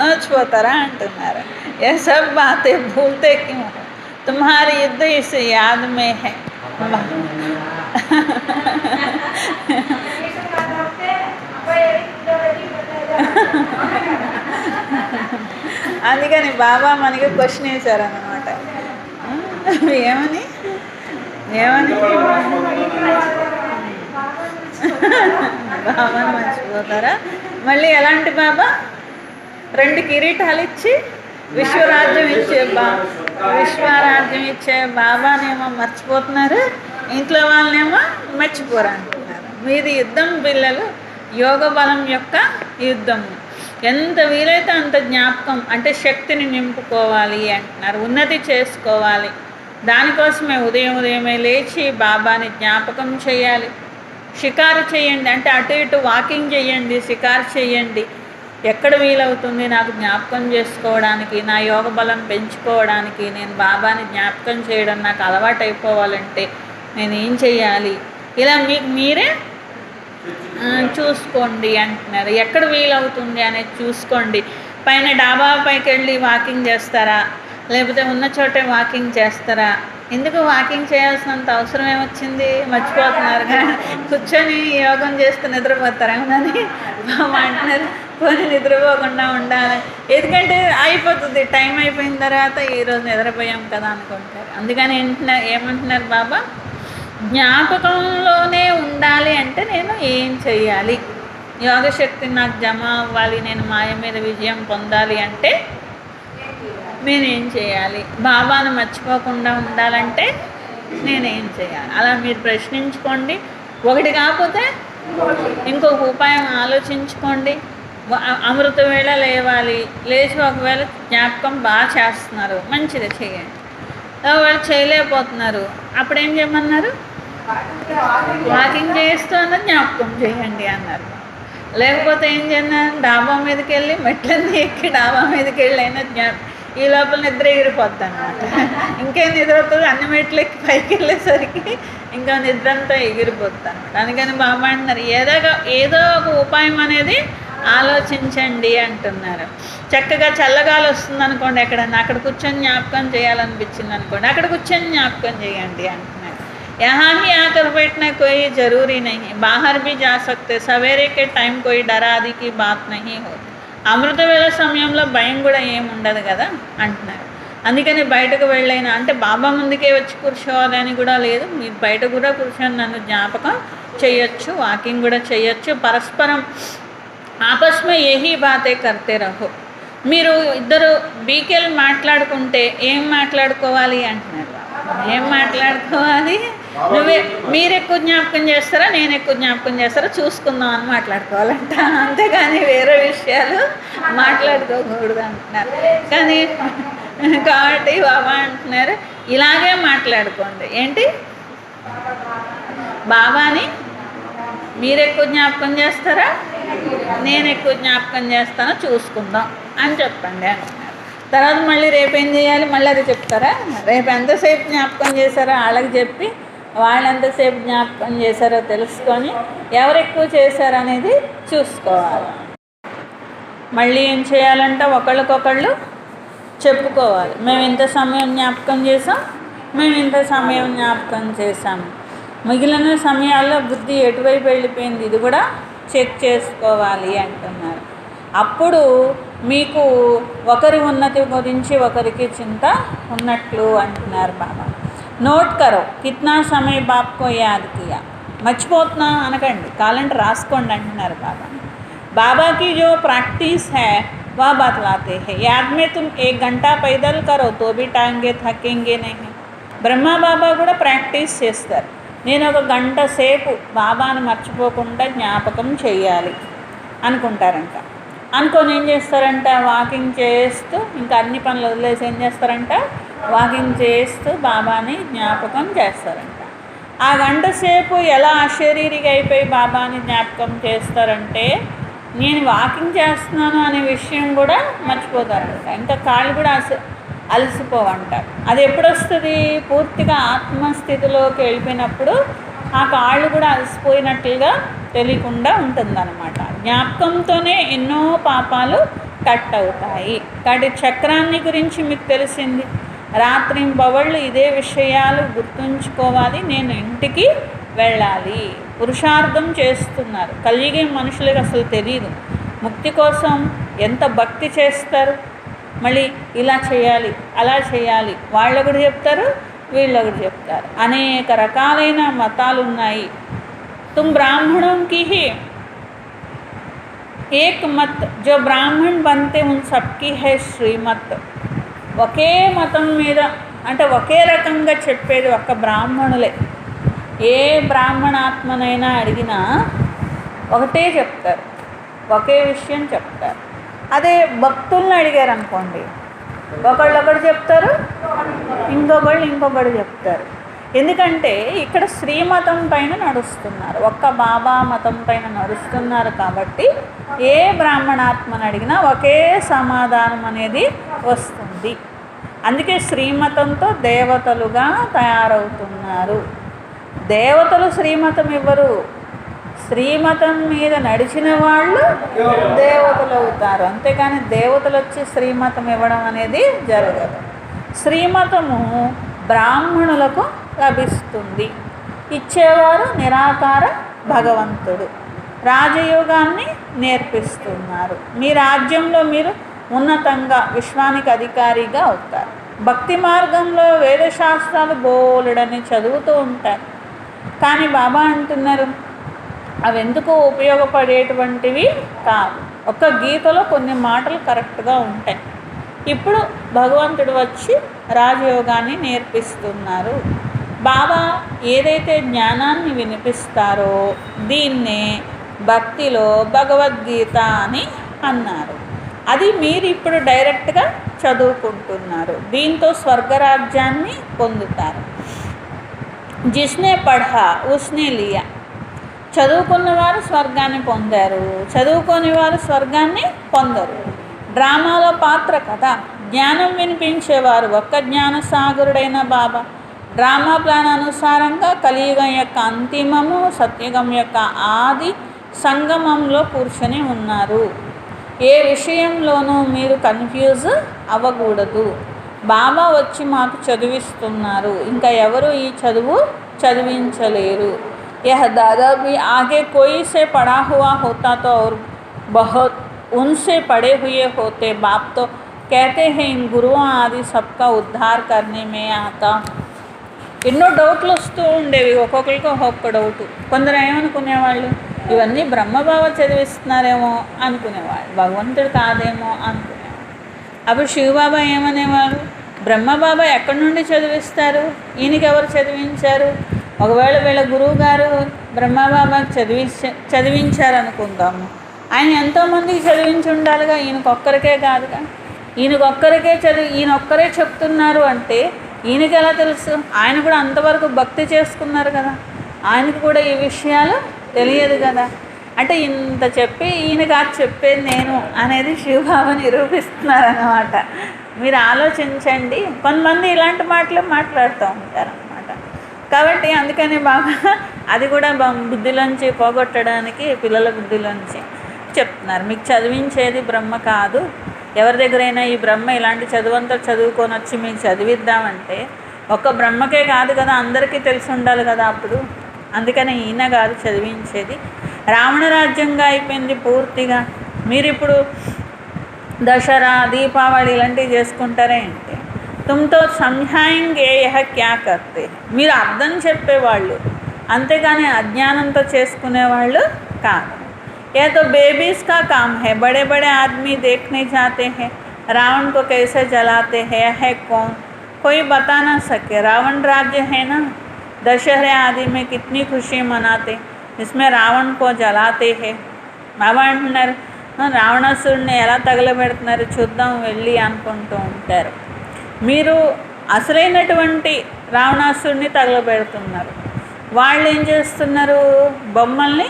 మర్చిపోతారా అంటున్నారు. ఏ సబ్ బాతే భూల్తే క్యూ హో, తుమ్హారీ యుద్ధ ఇస్ యాద్ మే హై. అందుకని బాబా మనకి క్వశ్చన్ వేశారన్నమాట. ఏమని బాబాని మర్చిపోతారా? మళ్ళీ ఎలాంటి బాబా? 2 కిరీటాలు ఇచ్చి విశ్వరాజ్యం ఇచ్చే బాబానేమో మర్చిపోతున్నారు, ఇంట్లో వాళ్ళనేమో మర్చిపోరు అంటున్నారు. మీది యుద్ధం పిల్లలు, యోగ బలం యొక్క యుద్ధము. ఎంత వీలైతే అంత జ్ఞాపకం అంటే శక్తిని నింపుకోవాలి అంటున్నారు, ఉన్నతి చేసుకోవాలి. దానికోసమే ఉదయమే లేచి బాబాని జ్ఞాపకం చేయాలి. షికారు చేయండి అంటే అటు ఇటు వాకింగ్ చేయండి, షికారు చేయండి. ఎక్కడ వీలవుతుంది నాకు జ్ఞాపకం చేసుకోవడానికి, నా యోగ బలం పెంచుకోవడానికి, నేను బాబాని జ్ఞాపకం చేయడం నాకు అలవాటు అయిపోవాలంటే నేను ఏం చేయాలి? ఇలా మీకు మీరే చూసుకోండి అంటున్నారు. ఎక్కడ వీలవుతుంది అనేది చూసుకోండి. పైన డాబా పైకి వెళ్ళి వాకింగ్ చేస్తారా, లేకపోతే ఉన్న చోటే వాకింగ్ చేస్తారా? ఎందుకు వాకింగ్ చేయాల్సినంత అవసరం ఏమొచ్చింది? మర్చిపోతున్నారు కానీ కూర్చొని యోగం చేస్తూ నిద్రపోతారేమోనని బాబా అంటున్నారు. పోనీ నిద్రపోకుండా ఉండాలి, ఎందుకంటే అయిపోతుంది, టైం అయిపోయిన తర్వాత ఈరోజు నిద్రపోయాం కదా అనుకుంటారు. అందుకని ఏమంటున్నారు బాబా? జ్ఞాపకంలోనే ఉండాలి అంటే నేను ఏం చెయ్యాలి? యోగశక్తి నాకు జమ అవ్వాలి, నేను మాయ మీద విజయం పొందాలి అంటే నేనేం చేయాలి? బాబాను మర్చిపోకుండా ఉండాలంటే నేనేం చేయాలి? అలా మీరు ప్రశ్నించుకోండి. ఒకటి కాకపోతే ఇంకొక ఉపాయం ఆలోచించుకోండి. అమృత వేళ లేవాలి, లేచి ఒకవేళ జ్ఞాపకం బాగా చేస్తున్నారు, మంచిది చేయండి. వాళ్ళు చేయలేకపోతున్నారు, అప్పుడేం చేయమన్నారు? వాకింగ్ చేస్తూ అన్న జ్ఞాపకం చేయండి అన్నారు. లేకపోతే ఏం చేయన్నారు? డాబా మీదకి వెళ్ళి మెట్లన్నీ ఎక్కి డాబా మీదకి వెళ్ళి అయినా ఈ లోపల నిద్ర ఎగిరిపోద్ది అనమాట. ఇంకేం నిద్ర అవుతుంది? అన్ని మెట్లు ఎక్కి పైకి వెళ్ళేసరికి ఇంకా నిద్ర అంతా ఎగిరిపోద్ది అనమాట. అందుకని బాబా అంటున్నారు ఏదో ఒక ఉపాయం అనేది ఆలోచించండి అంటున్నారు. చక్కగా చల్లగాలి వస్తుంది అనుకోండి, ఎక్కడన్నా అక్కడ కూర్చొని జ్ఞాపకం చేయాలనిపించింది అనుకోండి, అక్కడ కూర్చొని జ్ఞాపకం చేయండి అంటున్నారు. यहाँ ही आकर बैठना कोई ज़रूरी नहीं, बाहर भी जा सकते, सवेरे के टाइम कोई डरा आदि की बात नहीं होती. అమృత వేళ సమయంలో భయం కూడా ఏమి ఉండదు కదా అంటున్నారు. అందుకని బయటకు వెళ్ళైనా అంటే బాబా ముందుకే వచ్చి కూర్చోవాలి అని కూడా లేదు, మీరు బయట కూడా కూర్చొని నన్ను జ్ఞాపకం చేయొచ్చు, వాకింగ్ కూడా చేయొచ్చు. పరస్పరం ఆపస్మే ఏహీ బాతే కర్తే రహో. మీరు ఇద్దరు బీకేలు మాట్లాడుకుంటే ఏం మాట్లాడుకోవాలి అంటున్నారు. ఏం మాట్లాడుకోవాలి? మీరు ఎక్కువ జ్ఞాపకం చేస్తారా, నేను ఎక్కువ జ్ఞాపకం చేస్తారా చూసుకుందాం అని మాట్లాడుకోవాలంట. అంతేగాని వేరే విషయాలు మాట్లాడుకోకూడదు అంటున్నారు. కానీ కాబట్టి బాబా అంటున్నారు ఇలాగే మాట్లాడుకోండి. ఏంటి? బాబాని మీరు ఎక్కువ జ్ఞాపకం చేస్తారా, నేను ఎక్కువ జ్ఞాపకం చేస్తానో చూసుకుందాం అని చెప్పండి అంటున్నారు. తర్వాత మళ్ళీ రేపేం చేయాలి, మళ్ళీ అది చెప్తారా? రేపు ఎంతసేపు జ్ఞాపకం చేశారో వాళ్ళకి చెప్పి వాళ్ళు ఎంతసేపు జ్ఞాపకం చేశారో తెలుసుకొని ఎవరు ఎక్కువ చేశారనేది చూసుకోవాలి. మళ్ళీ ఏం చేయాలంటే ఒకళ్ళకొకళ్ళు చెప్పుకోవాలి, మేము ఇంత సమయం జ్ఞాపకం చేసాం, మేము ఇంత సమయం జ్ఞాపకం చేసాము. మిగిలిన సమయాల్లో బుద్ధి ఎటువైపు వెళ్ళిపోయింది ఇది కూడా చెక్ చేసుకోవాలి అంటున్నారు. అప్పుడు మీకు ఒకరి ఉన్నతి గురించి ఒకరికి చింత ఉన్నట్లు అంటున్నారు బాబా. నోట్ కరో కిత్నా సమయ బాప్కో యాద్ కియా, మర్చిపోతున్నా అనకండి, కాలంటే రాసుకోండి అంటున్నారు బాబా. बाबा की जो प्रैक्टिस है वह बतलाते हैं. याद में तुम 1 घंटा पैदल करो तो भी टांगे थकेंगे नहीं. బ్రహ్మ బాబా కూడా ప్రాక్టీస్ చేస్తారు. నేను 1 గంట సేపు బాబాను మర్చిపోకుండా జ్ఞాపకం చేయాలి అనుకుంటారంట. అనుకొని ఏం చేస్తారంట, వాకింగ్ చేస్తూ ఇంకా అన్ని పనులు వదిలేసి ఏం చేస్తారంట, వాకింగ్ చేస్తూ బాబాని జ్ఞాపకం చేస్తారంట. ఆ గంట సేపు ఎలా అశరీరిగా అయిపోయి బాబాని జ్ఞాపకం చేస్తారంటే, నేను వాకింగ్ చేస్తున్నాను అనే విషయం కూడా మర్చిపోతారంట. ఇంకా కాళ్ళు కూడా అలసిపోవంటారు. అది ఎప్పుడు వస్తుంది, పూర్తిగా ఆత్మస్థితిలోకి వెళ్ళిపోయినప్పుడు ఆ కాళ్ళు కూడా అలసిపోయినట్లుగా తెలియకుండా ఉంటుందన్నమాట. జ్ఞాపకంతోనే ఎన్నో పాపాలు కట్ అవుతాయి. కాబట్టి చక్రాన్ని గురించి మీకు తెలిసింది. రాత్రింబవళ్ళు ఇదే విషయాలు గుర్తుంచుకోవాలి. నేను ఇంటికి వెళ్ళాలి, పురుషార్థం చేస్తున్నారు. కలిగే మనుషులకు అసలు తెలియదు ముక్తి కోసం ఎంత భక్తి చేస్తారు. మళ్ళీ ఇలా చేయాలి అలా చేయాలి, వాళ్ళు ఒకటి చెప్తారు వీళ్ళు ఒకటి చెప్తారు. అనేక రకాలైన మతాలు ఉన్నాయి. తుమ్ బ్రాహ్మణం కి హీ ఏక్ మత్, జో బ్రాహ్మణ్ బంతే ఉన్ సబ్కి హై శ్రీమత్. ఒకే మతం మీద అంటే ఒకే రకంగా చెప్పేది ఒక్క బ్రాహ్మణులే. ఏ బ్రాహ్మణాత్మనైనా అడిగినా ఒకటే చెప్తారు, ఒకే విషయం చెప్తారు. అదే భక్తుల్ని అడిగారు అనుకోండి, ఒకళ్ళు ఒకటి చెప్తారు, ఇంకొకళ్ళు చెప్తారు. ఎందుకంటే ఇక్కడ శ్రీమతం పైన నడుస్తున్నారు, ఒక్క బాబా మతం పైన నడుస్తున్నారు. కాబట్టి ఏ బ్రాహ్మణాత్మను అడిగినా ఒకే సమాధానం అనేది వస్తుంది. అందుకే శ్రీమతంతో దేవతలుగా తయారవుతున్నారు. దేవతలు శ్రీమతం ఇవ్వరు, శ్రీమతం మీద నడిచిన వాళ్ళు దేవతలు అవుతారు. అంతేకాని దేవతలు వచ్చి శ్రీమతం ఇవ్వడం అనేది జరగదు. శ్రీమతము బ్రాహ్మణులకు లభిస్తుంది. ఇచ్చేవారు నిరాకార భగవంతుడు. రాజయోగాన్ని నేర్పిస్తున్నారు. మీ రాజ్యంలో మీరు ఉన్నతంగా విశ్వానికి అధికారిగా అవుతారు. భక్తి మార్గంలో వేదశాస్త్రాలు బోలెడని చదువుతూ ఉంటారు. కానీ బాబా అంటున్నారు అవి ఎందుకు ఉపయోగపడేటువంటివి కాదు. ఒక్క గీతలో కొన్ని మాటలు కరెక్ట్గా ఉంటాయి. ఇప్పుడు భగవంతుడు వచ్చి రాజయోగాన్ని నేర్పిస్తున్నారు. బాబా ఏదైతే జ్ఞానాన్ని వినిపిస్తారో దీన్నే భక్తిలో భగవద్గీత అని అన్నారు. అది మీరు ఇప్పుడు డైరెక్ట్గా చదువుకుంటున్నారు. దీంతో స్వర్గరాజ్యాన్ని పొందుతారు. జిస్నే పఢా ఉస్నే లియా. చదువుకున్నవారు స్వర్గాన్ని పొందారు, చదువుకోని వారు స్వర్గాన్ని పొందరు. డ్రామాలో పాత్ర కదా. జ్ఞానం వినిపించేవారు ఒక్క జ్ఞానసాగరుడైన బాబా. డ్రామా ప్లాన్ అనుసారంగా కలియుగం యొక్క అంతిమము, సత్యుగం యొక్క ఆది సంగమంలో కూర్చొని ఉన్నారు. ఏ విషయంలోనూ మీరు కన్ఫ్యూజ్ అవ్వకూడదు. బాబా వచ్చి మాకు చదివిస్తున్నారు, ఇంకా ఎవరు ఈ చదువు చదివించలేరు. यह दादा भी आगे कोई से पढ़ा हुआ होता तो और बहुत उनसे पढ़े हुए होते. बाप तो कहते हैं इन गुरुओं आदि सबका उद्धार करने में आता. ఎన్నో డౌట్లు వస్తూ ఉండేవి, ఒక్కొక్కరికి ఒక్కొక్క డౌట్. కొందరు ఏమనుకునేవాళ్ళు, ఇవన్నీ బ్రహ్మబాబా చదివిస్తున్నారేమో అనుకునేవాళ్ళు, భగవంతుడు కాదేమో అనుకునేవాళ్ళు. అప్పుడు శివబాబా ఏమనేవారు, బ్రహ్మబాబా ఎక్కడి నుండి చదివిస్తారు, ఈయనకి ఎవరు చదివించారు? ఒకవేళ వీళ్ళ గురువు గారు బ్రహ్మబాబాకి చదివించారనుకుందాము, ఆయన ఎంతోమందికి చదివించి ఉండాలిగా, ఈయనకొక్కరికే కాదుగా. ఈయన ఒక్కరే చెప్తున్నారు అంటే ఈయనకి ఎలా తెలుసు? ఆయన కూడా అంతవరకు భక్తి చేసుకున్నారు కదా, ఆయనకు కూడా ఈ విషయాలు తెలియదు కదా. అంటే ఇంత చెప్పి ఈయన కాదు చెప్పేది నేను అనేది శివబాబా నిరూపిస్తున్నారన్నమాట. మీరు ఆలోచించండి. కొంతమంది ఇలాంటి మాటలు మాట్లాడుతూ ఉంటారన్నమాట. కాబట్టి అందుకని బాబా అది కూడా బుద్ధిలోంచి పోగొట్టడానికి, పిల్లల బుద్ధిలోంచి చెప్తున్నారు. మీకు చదివించేది బ్రహ్మ కాదు. ఎవరి దగ్గరైనా ఈ బ్రహ్మ ఇలాంటి చదువంతా చదువుకొని వచ్చి మీకు చదివిద్దామంటే ఒక్క బ్రహ్మకే కాదు కదా, అందరికీ తెలిసి ఉండాలి కదా అప్పుడు. అందుకని ఈయన కాదు చదివించేది. రావణ రాజ్యంగా అయిపోయింది పూర్తిగా. మీరు ఇప్పుడు దసరా, దీపావళి ఇలాంటివి చేసుకుంటారే అంటే తుమ్తో సంధ్యాయింగే యహ క్యా కర్తే, మీరు అర్థం చెప్పేవాళ్ళు, అంతేగాని అజ్ఞానంతో చేసుకునేవాళ్ళు కాదు. ये तो बेबीज़ का काम है, बड़े बड़े आदमी देखने जाते हैं रावण को कैसे जलाते हैं, है कौन, कोई बता ना सके. रावण राज्य है ना, दशहरे आदि में कितनी खुशी मनाते, इसमें रावण को जलाते हैं. బాబా అంటున్నారు రావణాసురుడిని ఎలా తగలబెడుతున్నారు చూద్దాం వెళ్ళి అనుకుంటూ ఉంటారు. మీరు అసలైనటువంటి రావణాసురుడిని తగలబెడుతున్నారు. వాళ్ళు ఏం చేస్తున్నారు, బొమ్మల్ని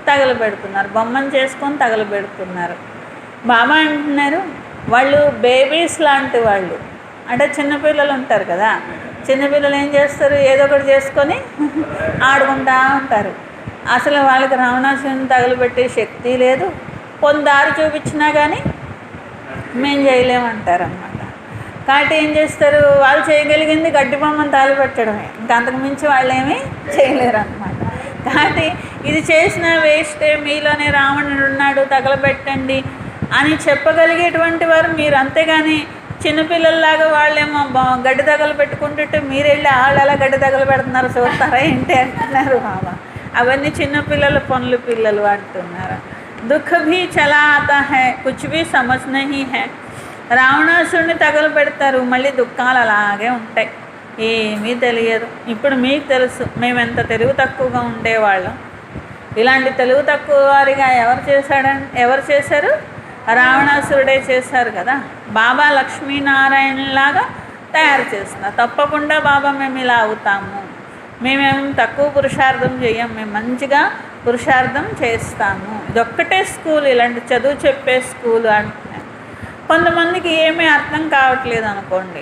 తగలబెడుతున్నారు, బొమ్మను చేసుకొని తగలబెడుతున్నారు. బాబా అంటున్నారు వాళ్ళు బేబీస్ లాంటి వాళ్ళు. అంటే చిన్నపిల్లలు ఉంటారు కదా, చిన్నపిల్లలు ఏం చేస్తారు, ఏదో ఒకటి చేసుకొని ఆడుకుంటూ ఉంటారు. అసలు వాళ్ళకి రావణాసురుని తగలబెట్టే శక్తి లేదు. కొన్ని దారి చూపించినా కానీ మేము చేయలేమంటారన్నమాట. కాబట్టి ఏం చేస్తారు, వాళ్ళు చేయగలిగింది గడ్డి బొమ్మను తగలబెట్టడమే, ఇంకా అంతకుమించి వాళ్ళు ఏమీ చేయలేరు అన్నమాట. కాబట్టి ఇది చేసిన వేస్టే, మీలోనే రావణుడు ఉన్నాడు తగలబెట్టండి అని చెప్పగలిగేటువంటి వారు మీరు. అంతేగాని చిన్నపిల్లల్లాగా వాళ్ళేమో గడ్డి తగలు పెట్టుకుంటుంటే మీరు వెళ్ళి వాళ్ళు ఎలా గడ్డి తగలు పెడుతున్నారు చూస్తారా ఏంటి అంటున్నారు బాబా. అవన్నీ చిన్నపిల్లల పనులు పిల్లలు అంటున్నారు. దుఃఖ భీ చలా ఆతా హై, కుచ్ భీ సమజ్ నహీ హై. రావణాసురుని తగలు పెడతారు, మళ్ళీ దుఃఖాలు అలాగే ఉంటాయి, ఏమీ తెలియదు. ఇప్పుడు మీకు తెలుసు మేము ఎంత తెలుగు తక్కువగా ఉండేవాళ్ళం. ఇలాంటి తెలుగు తక్కువ వారిగా ఎవరు చేశారు, రావణాసురుడే చేశారు కదా. బాబా లక్ష్మీనారాయణలాగా తయారు చేస్తున్నారు. తప్పకుండా బాబా మేము ఇలా అవుతాము, మేమేం తక్కువ పురుషార్థం చేయం, మేము మంచిగా పురుషార్థం చేస్తాము. ఇదొక్కటే స్కూల్, ఇలాంటి చదువు చెప్పే స్కూల్ అంటున్నాను. కొంతమందికి ఏమీ అర్థం కావట్లేదు అనుకోండి,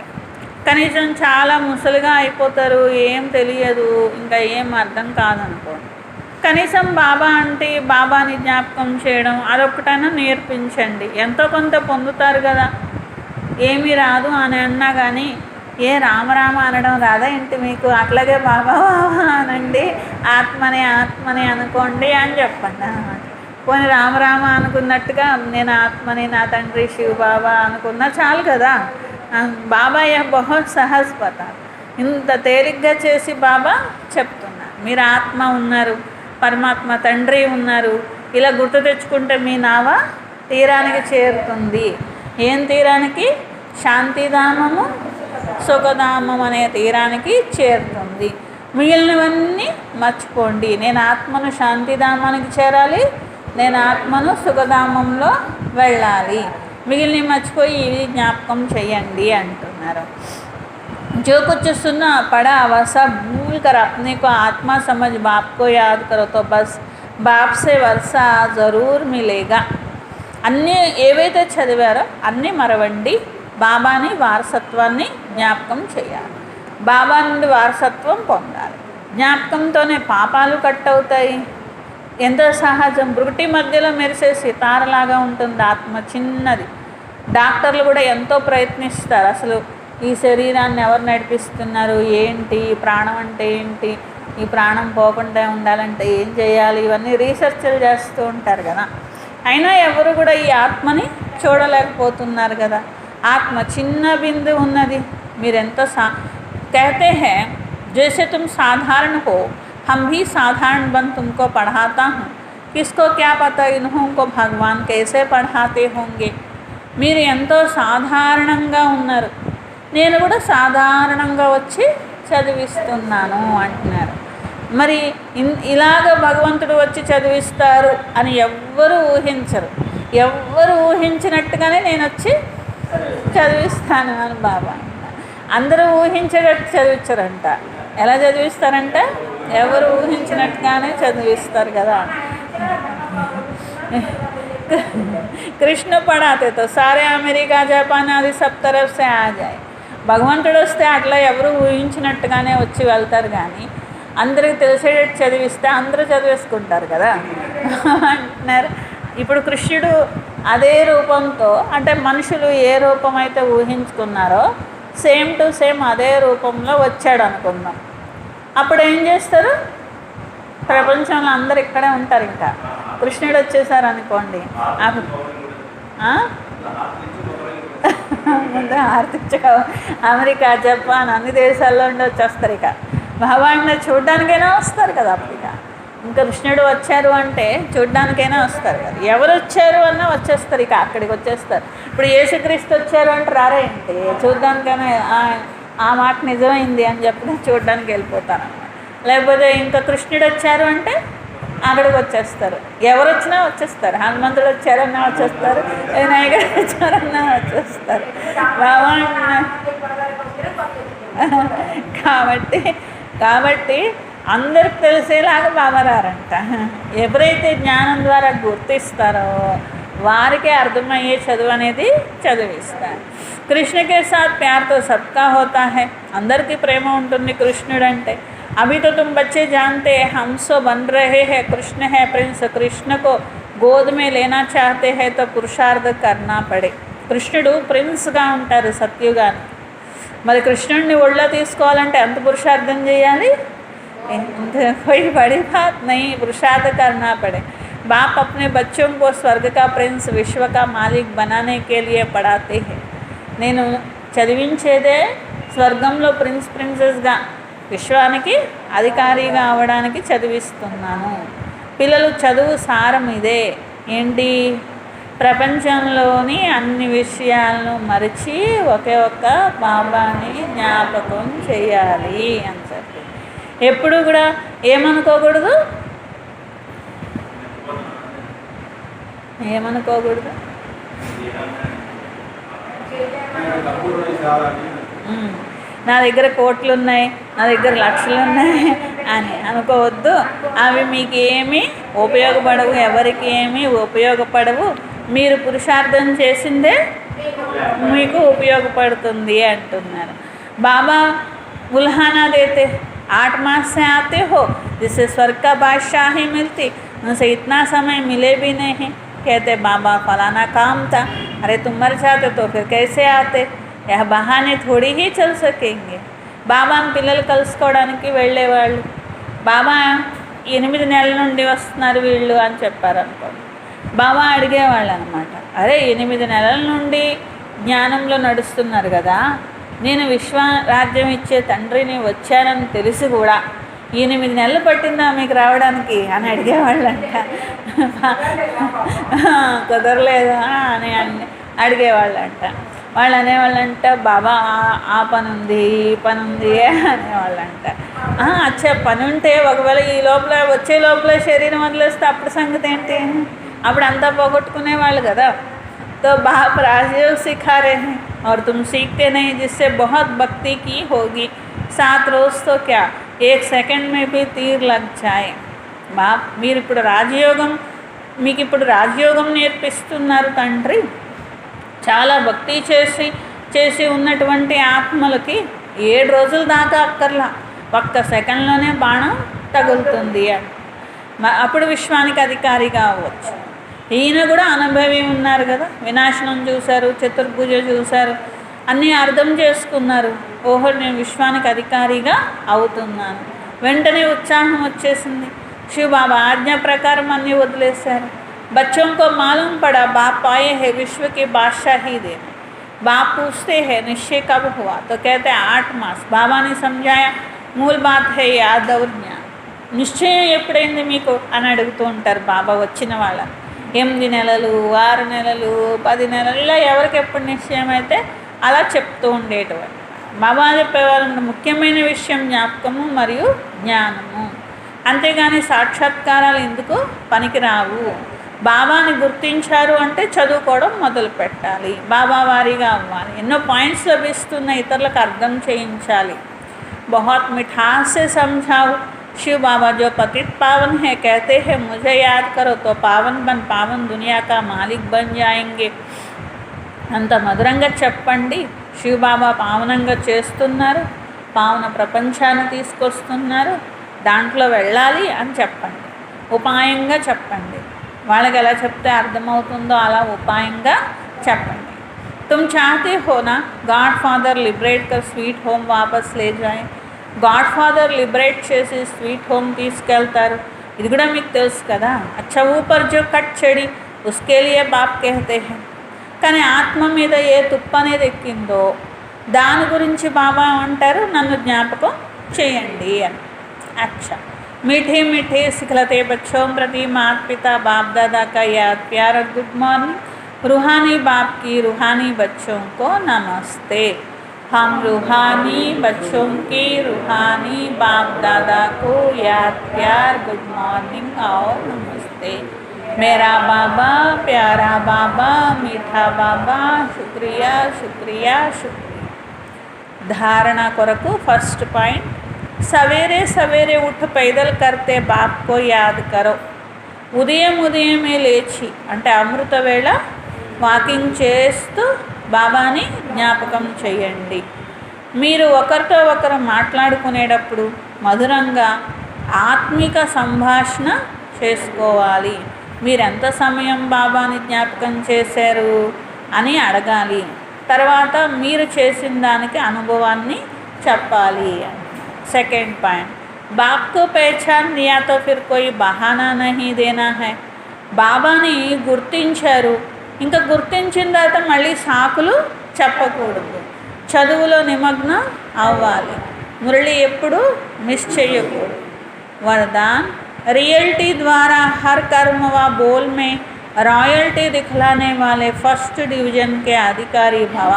కనీసం చాలా ముసలిగా అయిపోతారు, ఏం తెలియదు, ఇంకా ఏం అర్థం కాదనుకోండి. కనీసం బాబా అంటే బాబాని జ్ఞాపకం చేయడం అదొక్కటైనా నేర్పించండి, ఎంతో కొంత పొందుతారు కదా. ఏమీ రాదు అని అన్నా కానీ ఏ రామరామ అనడం రాదా ఏంటి మీకు, అట్లాగే బాబా అనండి, ఆత్మని అనుకోండి అని చెప్పండి అన్నమాట. పోనీ రామరామ అనుకున్నట్టుగా నేను ఆత్మని నా తండ్రి శివ బాబా అనుకున్నా చాలు కదా. బాబా బహుత్ సహజ్ పతా, ఇంత తేలిగ్గా చేసి బాబా చెప్తున్నారు మీరు ఆత్మ ఉన్నారు, పరమాత్మ తండ్రి ఉన్నారు, ఇలా గుర్తు తెచ్చుకుంటే మీ నావ తీరానికి చేరుతుంది. ఏం తీరానికి, శాంతిధామము సుఖధామం అనే తీరానికి చేరుతుంది. మిగిలినవన్నీ మర్చిపోండి. నేను ఆత్మను శాంతిధామానికి చేరాలి, నేను ఆత్మను సుఖధామంలో వెళ్ళాలి, మిగిలిన మర్చిపోయి ఇది జ్ఞాపకం చేయండి అంటున్నారు. जो कुछ सुना पढ़ा वह सब भूल कर अपने को आत्मा समझ बाप को याद करो तो बस बाप से वर्षा ज़रूर मिलेगा. అన్నీ ఏవైతే చదివారో అన్నీ మరవండి, బాబాని వారసత్వాన్ని జ్ఞాపకం చేయాలి, బాబా నుండి వారసత్వం పొందాలి. జ్ఞాపకంతోనే పాపాలు కట్ అవుతాయి. ఎంతో సహజం. బ్రుటి మధ్యలో మెరిసే సితారలాగా ఉంటుంది ఆత్మ, చిన్నది. డాక్టర్లు కూడా ఎంతో ప్రయత్నిస్తారు. అసలు ఈ శరీరాన్ని ఎవరు నడిపిస్తున్నారు, ఏంటి ప్రాణం అంటే ఏంటి, ఈ ప్రాణం పోకుండా ఉండాలంటే ఏం చేయాలి, ఇవన్నీ రీసెర్చ్లు చేస్తూ ఉంటారు కదా. అయినా ఎవరు కూడా ఈ ఆత్మని చూడలేకపోతున్నారు కదా. ఆత్మ చిన్న బిందు ఉన్నది. మీరెంతో कहते हैं जैसे तुम साधारण हो, हम भी साधारण बन तुमको पढ़ाता हूँ, किसको क्या पता इन्हों को भगवान कैसे पढ़ाते होंगे. మీరు ఎంతో సాధారణంగా ఉన్నారు, నేను కూడా సాధారణంగా వచ్చి చదివిస్తున్నాను అంటున్నారు. మరి ఇలాగ భగవంతుడు వచ్చి చదివిస్తారు అని ఎవ్వరూ ఊహించరు. ఎవ్వరు ఊహించినట్టుగానే నేను వచ్చి చదివిస్తాను అని బాబా. అందరూ ఊహించేటట్టు చదివించరంట. ఎలా చదివిస్తారంట, ఎవరు ఊహించినట్టుగానే చదివిస్తారు కదా. కృష్ణ పడాతే తో సారే అమెరికా జపాన్ అది సబ్ తరఫ్ సే ఆ జాయ్. భగవంతుడు వస్తే అట్లా ఎవరు ఊహించినట్టుగానే వచ్చి వెళ్తారు, కానీ అందరికి తెలిసేటట్టు చదివిస్తే అందరూ చదివేసుకుంటారు కదా అంటున్నారు. ఇప్పుడు కృష్ణుడు అదే రూపంతో, అంటే మనుషులు ఏ రూపం అయితే ఊహించుకున్నారో సేమ్ టు సేమ్ అదే రూపంలో వచ్చాడు అనుకుందాం. అప్పుడు ఏం చేస్తారు? ప్రపంచంలో అందరు ఇక్కడే ఉంటారు. ఇంకా కృష్ణుడు వచ్చేసారు అనుకోండి, ముందు ఆర్థిక అమెరికా జపాన్ అన్ని దేశాల్లో ఉండి వచ్చేస్తారు. ఇక భగవాన్ని చూడ్డానికైనా వస్తారు కదా. అప్పుడు ఇక ఇంకా కృష్ణుడు వచ్చారు అంటే చూడ్డానికైనా వస్తారు కదా. ఎవరు వచ్చారు అన్నా వచ్చేస్తారు, ఇక అక్కడికి వచ్చేస్తారు. ఇప్పుడు యేసుక్రీస్తు వచ్చారు అంటే రారే ఏంటి, చూడ్డానికైనా ఆ మాట నిజమైంది అని చెప్పి చూడ్డానికి వెళ్ళిపోతారు. లేకపోతే ఇంకా కృష్ణుడు వచ్చారు అంటే అక్కడికి వచ్చేస్తారు. ఎవరు వచ్చినా వచ్చేస్తారు. హనుమంతుడు వచ్చారన్నా వచ్చేస్తారు, వినాయకుడు వచ్చారన్నా వచ్చేస్తారు. కాబట్టి అందరికి తెలిసేలాగా బాబారారంట. ఎవరైతే జ్ఞానం ద్వారా గుర్తిస్తారో వారికే అర్థమయ్యే చదువు అనేది చదివిస్తారు. కృష్ణ కే సాత్ ప్యార్తో సబ్కా హోతా హై. అందరికీ ప్రేమ ఉంటుంది కృష్ణుడు అంటే. अभी तो तुम बच्चे जानते हैं हम सो बन रहे हैं, कृष्ण है प्रिंस, कृष्ण को गोद में लेना चाहते हैं तो पुरुषार्थ करना पड़े. కృష్ణుడు ప్రిన్స్గా ఉంటారు సత్యుగానికి. మరి కృష్ణుడిని ఒళ్ళో తీసుకోవాలంటే ఎంత పురుషార్థం చేయాలి? कोई बड़ी बात नहीं, पुरुषार्थ करना पड़े. बाप अपने बच्चों को स्वर्ग का प्रिंस, विश्व का मालिक बनाने के लिए पढ़ाते हैं. నేను చదివించేదే స్వర్గంలో ప్రిన్సెస్గా, విశ్వానికి అధికారిగా అవడానికి చదివిస్తున్నాను. పిల్లలు చదువు సారం ఇదే ఏంటి? ప్రపంచంలోని అన్ని విషయాలను మరిచి ఒకే ఒక్క బాబాని జ్ఞాపకం చేయాలి అని చెప్పి. ఎప్పుడు కూడా ఏమనుకోకూడదు, నా దగ్గర కోట్లు ఉన్నాయి, నా దగ్గర లక్షలు ఉన్నాయి అని అనుకోవద్దు. అవి మీకు ఏమీ ఉపయోగపడవు, ఎవరికి ఏమీ ఉపయోగపడవు. మీరు పురుషార్థం చేసిందే మీకు ఉపయోగపడుతుంది అంటున్నారు. బాబా ఉల్హానా దేతే 8 मास से आते हो जिससे स्वर्ग का बादशाही मिलती, उनसे इतना समय मिले भी नहीं. कहते बाबा फलाना काम था. अरे तुम मर जाते तो फिर कैसे आते? यह बहाने थोड़ी ही चल सकेंगे. బాబాని పిల్లలు కలుసుకోవడానికి వెళ్ళేవాళ్ళు. బాబా 8 నెలల నుండి వస్తున్నారు వీళ్ళు అని చెప్పారు అనుకోండి. బాబా అడిగేవాళ్ళు అనమాట, అరే 8 నెలల నుండి జ్ఞానంలో నడుస్తున్నారు కదా, నేను విశ్వరాజ్యం ఇచ్చే తండ్రిని వచ్చానని తెలిసి కూడా 8 నెలలు పట్టిందా మీకు రావడానికి అని అడిగేవాళ్ళంట. కుదరలేదా అని అడిగేవాళ్ళంట. వాళ్ళు అనేవాళ్ళంట, బాబా ఆ పని ఉంది, ఈ పని ఉంది అనేవాళ్ళంట. అచ్చా పని ఉంటే ఒకవేళ ఈ లోపల వచ్చే లోపల శరీరం వదిలేస్తే అప్పుడు సంగతి ఏంటి? అప్పుడు అంతా పోగొట్టుకునేవాళ్ళు కదా. तो बाप राजयोग सिखा रहे हैं और तुम सीखते नहीं, जिससे बहुत भक्ति की होगी. 7 रोज तो क्या 1 सेकंड में भी तीर लग जाए. బాప్ మీరు ఇప్పుడు రాజయోగం, మీకు ఇప్పుడు రాజయోగం నేర్పిస్తున్నారు తండ్రి. చాలా భక్తి చేసి ఉన్నటువంటి ఆత్మలకి 7 రోజుల దాకా అక్కర్లా, 1 సెకండ్లోనే బాణం తగులుతుంది. అప్పుడు విశ్వానికి అధికారిగా అవ్వచ్చు. ఈయన కూడా అనుభవి ఉన్నారు కదా, వినాశనం చూశారు, చతుర్భుజ చూశారు, అన్నీ అర్థం చేసుకున్నారు. ఓహో నేను విశ్వానికి అధికారిగా అవుతున్నాను. వెంటనే ఉత్సాహం వచ్చేసింది. శివ బాబా ఆజ్ఞ ప్రకారం అన్నీ వదిలేశారు. बच्चों को मालूम पड़ा बाप आए हैं विश्व के बादशाही देने. बाप पूछते हैं निश्चय कब हुआ, तो कहते हैं 8 मास. बाबा ने समझाया मूल बात है याद और ज्ञान. నిశ్చయం ఎప్పుడైంది మీకు అని అడుగుతూ ఉంటారు బాబా వచ్చిన వాళ్ళ. 8 నెలలు, 6 నెలలు, 10 నెలలు, ఇలా ఎవరికి ఎప్పుడు నిశ్చయం అయితే అలా చెప్తూ ఉండేటువంటి బాబా చెప్పేవాళ్ళు. ముఖ్యమైన విషయం జ్ఞాపకము మరియు జ్ఞానము, అంతేగాని సాక్షాత్కారాలు ఎందుకు పనికిరావు. బాబాని గుర్తించారు అంటే చదువుకోవడం మొదలు పెట్టాలి, బాబా వారీగా అవ్వాలి, ఎన్నో పాయింట్స్ లభిస్తున్న ఇతరులకు అర్థం చేయించాలి. बहुत मिठास से समझाओ, शिव बाबा जो पतित पावन है कहते हैं मुझे याद करो तो पावन बन पावन दुनिया का मालिक बन जाएंगे. అంత మధురంగా చెప్పండి. శివబాబా పావనంగా చేస్తున్నారు, పావన ప్రపంచాన్ని తీసుకొస్తున్నారు, దాంట్లో వెళ్ళాలి అని చెప్పండి. ఉపాయంగా చెప్పండి. వాళ్ళకి ఎలా చెప్తే అర్థమవుతుందో అలా ఉపాయంగా చెప్పండి. तुम चाहते हो ना గాడ్ ఫాదర్ లిబరేట్ कर స్వీట్ హోమ్ వాపస్ లే జాయే. గాడ్ ఫాదర్ లిబరేట్ చేసి స్వీట్ హోమ్ తీసుకెళ్తారు. ఇది కూడా మీకు తెలుసు కదా. అచ్చా ఊపర్ జో కట్ చెడి ఉస్కే లియే బాప్ कहते हैं. కానీ ఆత్మ మీద ఏ తుప్పు అనేది ఎక్కిందో దాని గురించి బాబా అంటారు నన్ను జ్ఞాపకం చేయండి అని. అచ్చా मीठे मीठे सिखलते बच्चों प्रति माता पिता बाप दादा का याद प्यार और गुड मॉर्निंग. रूहानी बाप की रूहानी बच्चों को नमस्ते. हम रूहानी बच्चों की रूहानी बाप दादा को याद प्यार गुड मॉर्निंग और नमस्ते. मेरा बाबा प्यारा बाबा मीठा बाबा शुक्रिया शुक्रिया शुक्रिया. धारणा కొరకు ఫస్ట్ పాయింట్ सवेरे सवेरे उठ पैदल करते बाप को याद करो. ఉదయమే లేచి అంటే అమృత వేళ వాకింగ్ చేస్తూ బాబాని జ్ఞాపకం చేయండి. మీరు ఒకరితో ఒకరు మాట్లాడుకునేటప్పుడు మధురంగా ఆత్మిక సంభాషణ చేసుకోవాలి. మీరు ఎంత సమయం బాబాని జ్ఞాపకం చేశారు అని అడగాలి. తర్వాత మీరు చేసిన దానికి అనుభవాన్ని చెప్పాలి. सेकेंड पॉइंट बाप को पहचान लिया तो फिर कोई बहाना नहीं देना है. బాబాని గుర్తించారు, ఇంకా గుర్తించిన తర్వాత మళ్ళీ సాకులు చెప్పకూడదు. చదువులో నిమగ్నం అవ్వాలి. మురళి ఎప్పుడు మిస్ చేయకూడదు. वरदान रियल्टी द्वारा हर कर्म व बोल में रॉयल्टी दिखलाने वाले फर्स्ट डिवीजन के अधिकारी भव.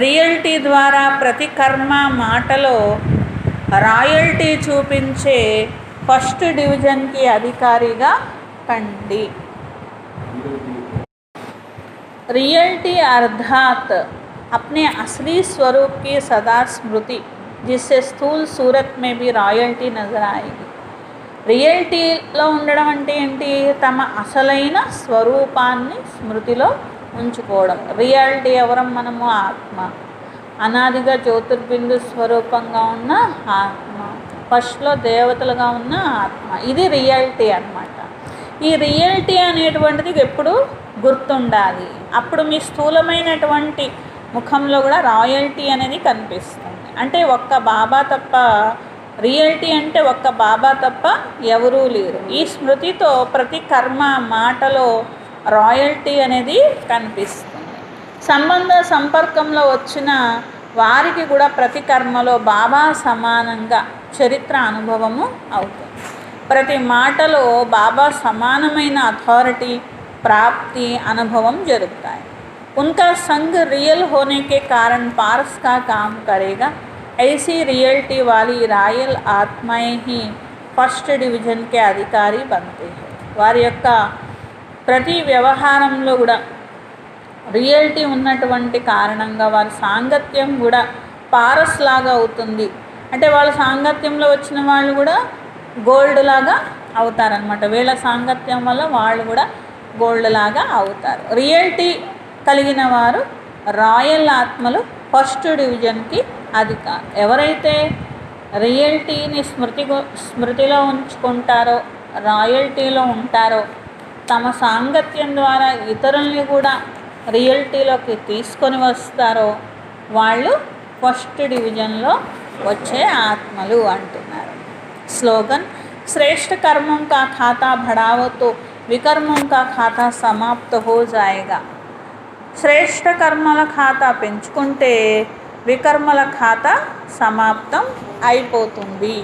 रियल्टी द्वारा प्रति कर्म మాటలో రాయల్టీ చూపించే ఫస్ట్ డివిజన్కి అధికారిగా కండి. रियल्टी अर्थात अपने असली स्वरूप की सदा स्मृति जिससे स्थूल सूरत में भी रॉयल्टी नजर आएगी. రియాలిటీలో ఉండడం అంటే ఏంటి? తమ అసలైన స్వరూపాన్ని స్మృతిలో ఉంచుకోవడం. రియాలిటీ ఎవరం? మనము ఆత్మ, అనాదిగా జ్యోతిర్బిందు స్వరూపంగా ఉన్న ఆత్మ, ఫస్ట్లో దేవతలుగా ఉన్న ఆత్మ. ఇది రియాలిటీ అన్నమాట. ఈ రియాలిటీ అనేటువంటిది ఎప్పుడు గుర్తుండాలి. అప్పుడు మీ స్థూలమైనటువంటి ముఖంలో కూడా రాయల్టీ అనేది కనిపిస్తుంది. అంటే ఒక్క బాబా తప్ప, రియాలిటీ అంటే ఒక్క బాబా తప్ప ఎవరూ లేరు. ఈ స్మృతితో ప్రతి కర్మ మాటలో రాయల్టీ అనేది కనిపిస్తుంది. సంబంధ సంపర్కంలో వచ్చిన వారికి కూడా ప్రతి కర్మలో బాబా సమానంగా చరిత్ర అనుభవము అవుతుంది. ప్రతి మాటలో బాబా సమానమైన అథారిటీ प्राप्ति अनुभवम जरूरता है. उनका संग रियल होने के कारण पारस का काम करेगा. ऐसी रियलिटी वाली रायल आत्माएं ही फर्स्ट डिवीजन के अधिकारी बनते हैं. వారి యొక్క ప్రతి వ్యవహారంలో కూడా రియాలిటీ ఉన్నటువంటి కారణంగా వారి సాంగత్యం కూడా పారస్ లాగా అవుతుంది. అంటే వాళ్ళ సాంగత్యంలో వచ్చిన వాళ్ళు కూడా గోల్డ్ లాగా అవుతారనమాట. వీళ్ళ సాంగత్యం వల్ల వాళ్ళు కూడా గోల్డ్ లాగా అవుతారు. రియాలిటీ కలిగిన వారు రాయల్ ఆత్మలు ఫస్ట్ డివిజన్కి అధికారం. ఎవరైతే రియాలిటీని స్మృతిలో ఉంచుకుంటారో, రాయల్టీలో ఉంటారో, తమ సాంగత్యం ద్వారా ఇతరుల్ని కూడా రియాలిటీలోకి తీసుకొని వస్తారో వాళ్ళు ఫస్ట్ డివిజన్లో వచ్చే ఆత్మలు అంటున్నారు. స్లోగన్ శ్రేష్ఠ కర్మం కా ఖాతా బడావో తో వికర్మం కా ఖాతా సమాప్త హో జాయేగా. శ్రేష్ఠ కర్మల ఖాతా పెంచుకుంటే వికర్మల ఖాతా సమాప్తం అయిపోతుంది.